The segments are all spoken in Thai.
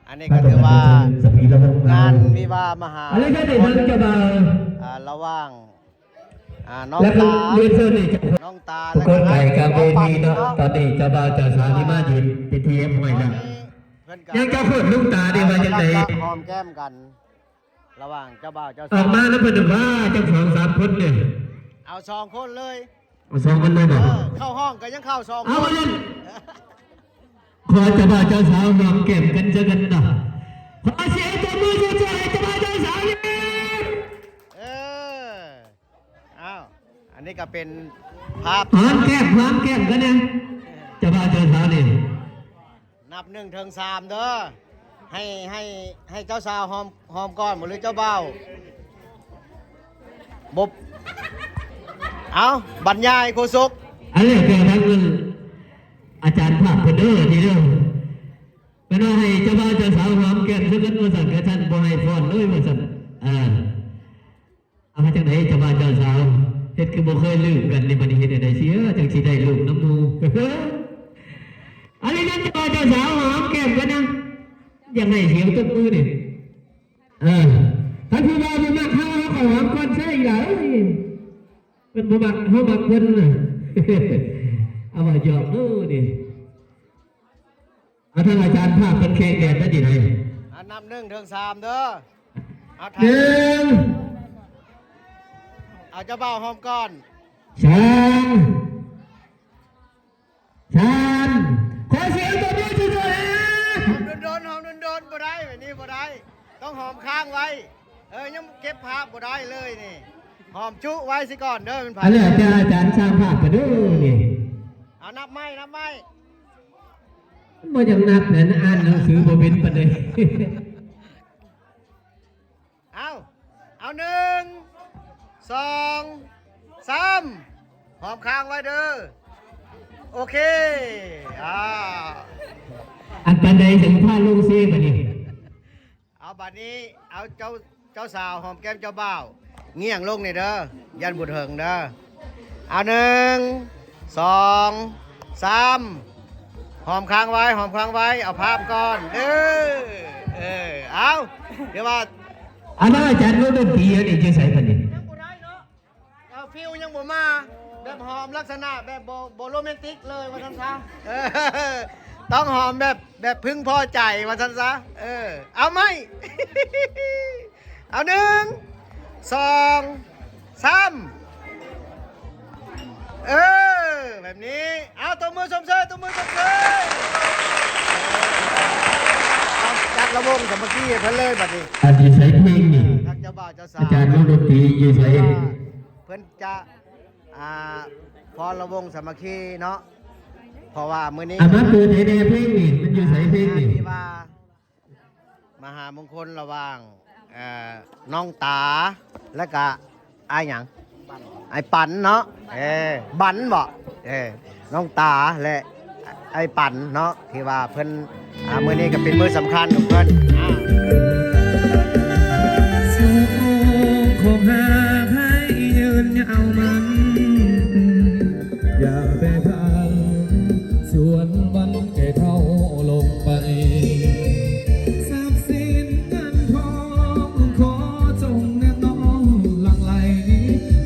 อันนี้ก็ถือว่างานวิวาห์มหาระหว่างน้องตาน้องตาและคนไก่กับเวทีเนาะตอนนี้เจ้าบ่าวเจ้าสาวที่มายืนเป็นทีเอ็มหน่อยนะยังจะพูดลูกตาได้ว่าจังไดหอมแก้มกันระหว่างเจ้าบ่าวเจ้าสาวออกมาแล้วเพิ่นว่าเจ้าของ3คนเนี่ยเอา2 คนเลยเอา2คนเลยบ่เข้าห้องก็ยังเข้า2 คนเอาว่านั้นขอเจ้าบ่าวเจ้าสาวหอมแก้มกันซะกันนะขอเสียงปรบมือเจ้าเจ้าบ่าวเจ้าสาวนี่อันนี้ก็เป็นภาพหอมแก้มกันเนี่ยเจ้าบ่าวเจ้าสาวนี่นับ1 ถึง 3เด้อให้เจ้าสาวหอมก่อนหรือเจ้าบ่าวบบเอาบรรยายโคศกอันนี้เป็นทั้งอาจารย์ภาพเพเดอร์ทีเดียวเป็นว่าให้เจ้าบ่าวเจ้าสาวหอมแก้มซะกันว่าสั่นกระชั้นบ่ให้ฟ้อนเลยว่าสั่นเอามาจากไหนเจ้าบ่าวเจ้าสาวเฮ็ดคือบ่เคยลืมกันในบัดนี้เฮ็ดได้เสียจังสิได้ลูกน้ำมูอันนี้นั่นเจ้าบ่าวเจ้าสาวหอมแก้มกันนะยังไงเสียงตบมือนี่ถ้าพี่บ่าวบ่มักเฮาก็หอมก่อนใช่หลายเป็นบ่มักเฮามักเพิ่นน่ะเอามาหยอกนี่ท่านอาจารย์ภาพเป็นแขกแดดได้ดีไหนนับ1 ถึง 3เด้อเอาเอาเจ้าบ่าวหอมก่อน3ขอเสียงตบมือจุ๊ๆนะหอมโดนบ่ได้แบบนี้บ่ได้ต้องหอมค้างไว้ยังเก็บภาพบ่ได้เลยนี่หอมจุไว้สิก่อนเด้อเป็นไผอันนี้อาจารย์สร้างภาพไปดูนี่เอานับไหมบ่ยังนับนั่นอ่านหนังสือบ่เป็นปานใดเอา1 2 3หอมค้างไว้เด้อโอเคอันปานใดถึงพาลงซีบัดนี้เอาบัดนี้เอาเจ้าสาวหอมแก้มเจ้าบ่าวเงี่ยงลงนี่เด้อยันบุญเหิงเด้อเอา1 2 3หอมค้างไว้เอาภาพก่อนเอาเดี๋ยวว่าอันนั้นอาจารย์รู้ดนตรีนี่จะใส่ปานนี้ยังบ่ได้เนาะฟิลยังบ่มาแบบหอมลักษณะแบบโบโรแมนติกเลยว่าซั่นซะต้องหอมแบบพึงพอใจว่าซั่นซะเอาไหมเอา1 2 3แบบนี้เอาตบมือชมเชยเอาจัดระวงสามัคคีเพิ่นเลยบัดนี้อันนี้ใส่เพลงนี่ทางเจ้าบ่าวเจ้าสาวอาจารย์รู้ดนตรีอยู่ใส่เพิ่นจะพอระวงสามัคคีเนาะเพราะว่ามื้อนี้มาเปิดให้เพลงนี่มันอยู่ใส่เพลงนี่ที่ว่ามหามงคลระหว่างน้องตาและก็ไอ้หยังไอ้ปันเนาะบันบ่น้องตาและไอ้ปันเนาะที่ว่าเพิ่นมื้อนี้ก็เป็นมื้อสำคัญของเพิ่นคงหาให้ยืนเอามันอย่าไปพังส่วนมันแก่เท่าลงไปทรัพย์สินเงินทองขอจงแน่น้องหลั่งไหล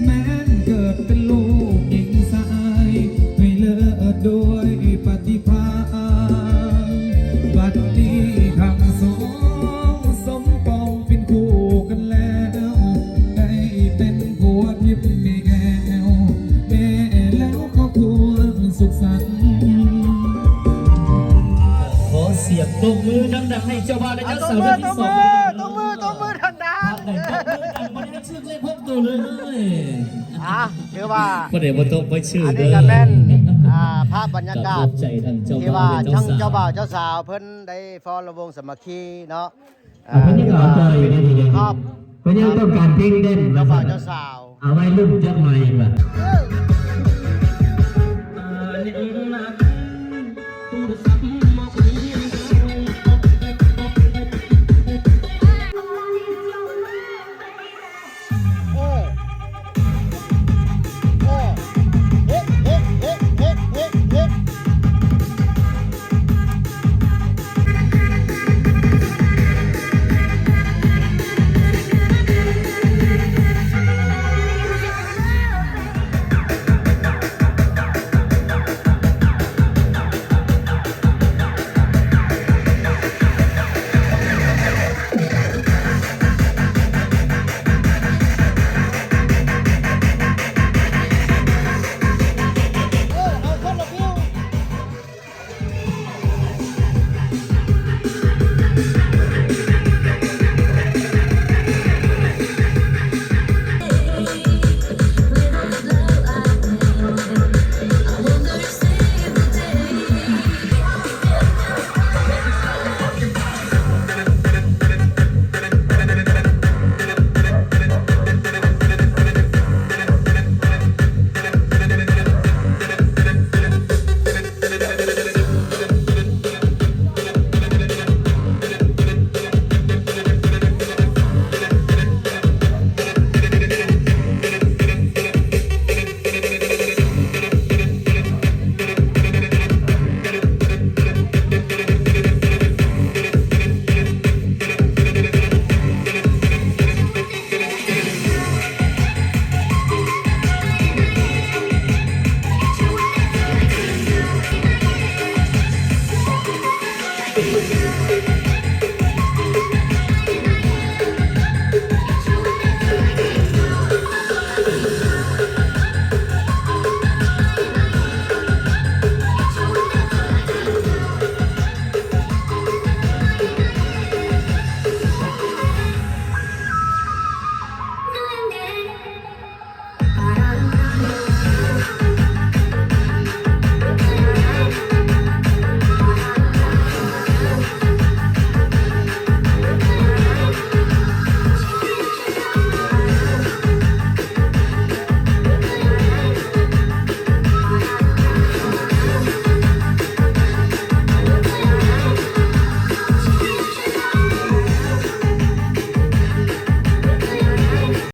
แม้นเกิดเป็นลูกหญิงสายให้เลิศด้วยปฏิภาณบัดนี้ทั้งสองสมปองเป็นคู่กันแล้วได้เป็นผัวทิพย์มีแก้วแม่แล้วก็ควรสุขสันต์ขอเสียงตบมือดังๆให้เจ้าบ่าวและเจ้าสาวทั้งสองตบมือดังๆมันได้ชื่อเลยพบตัวเลยเรียกว่าประเดี๋ยวมาตบไปชื่ออันนี้ก็เป็นภาพบรรยากาศที่ว่าทั้งเจ้าบ่าวเจ้าสาวเพิ่นได้ฟ้อนระวงสามัคคีเนาะเพิ่นยังเอาใจอยู่ในที่นี้ครับเพิ่นยังต้องการเพลงเด่นเจ้าบ่าวเจ้าสาวเอาไว้รุ่นจักหน่อยแบบ ย